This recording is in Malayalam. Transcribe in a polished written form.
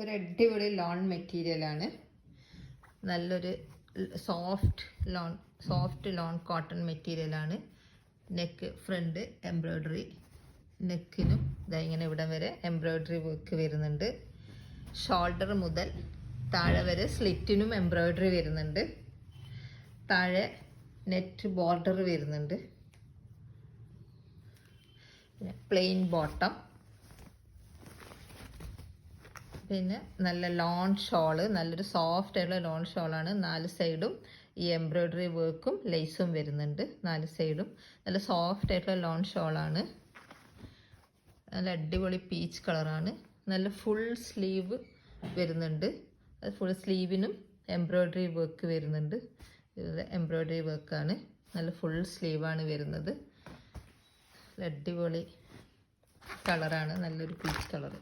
ഒരു അടിപൊളി ലോൺ മെറ്റീരിയലാണ്. നല്ലൊരു സോഫ്റ്റ് ലോൺ കോട്ടൺ മെറ്റീരിയലാണ്. നെക്ക് ഫ്രണ്ട് എംബ്രോയ്ഡറി, നെക്കിനും ഇങ്ങനെ ഇവിടം വരെ എംബ്രോയ്ഡറി വർക്ക് വരുന്നുണ്ട്. ഷോൾഡർ മുതൽ താഴെ വരെ സ്ലിറ്റിനും എംബ്രോയ്ഡറി വരുന്നുണ്ട്. താഴെ നെറ്റ് ബോർഡർ വരുന്നുണ്ട്. പ്ലെയിൻ ബോട്ടം, പിന്നെ നല്ല ലോൺ ഷോള്, നല്ലൊരു സോഫ്റ്റ് ആയിട്ടുള്ള ലോൺ ഷോളാണ്. 4 സൈഡും ഈ എംബ്രോയ്ഡറി വർക്കും ലേസും വരുന്നുണ്ട്. 4 സൈഡും നല്ല സോഫ്റ്റ് ആയിട്ടുള്ള ലോൺ ഷോളാണ്. നല്ല അടിപൊളി പീച്ച് കളറാണ്. നല്ല ഫുൾ സ്ലീവ് വരുന്നുണ്ട്. അത് ഫുൾ സ്ലീവിനും എംബ്രോയ്ഡറി വർക്ക് വരുന്നുണ്ട്. ഇത് എംബ്രോയ്ഡറി വർക്കാണ്. നല്ല ഫുൾ സ്ലീവാണ് വരുന്നത്. അടിപൊളി കളറാണ്, നല്ലൊരു പീച്ച് കളറ്.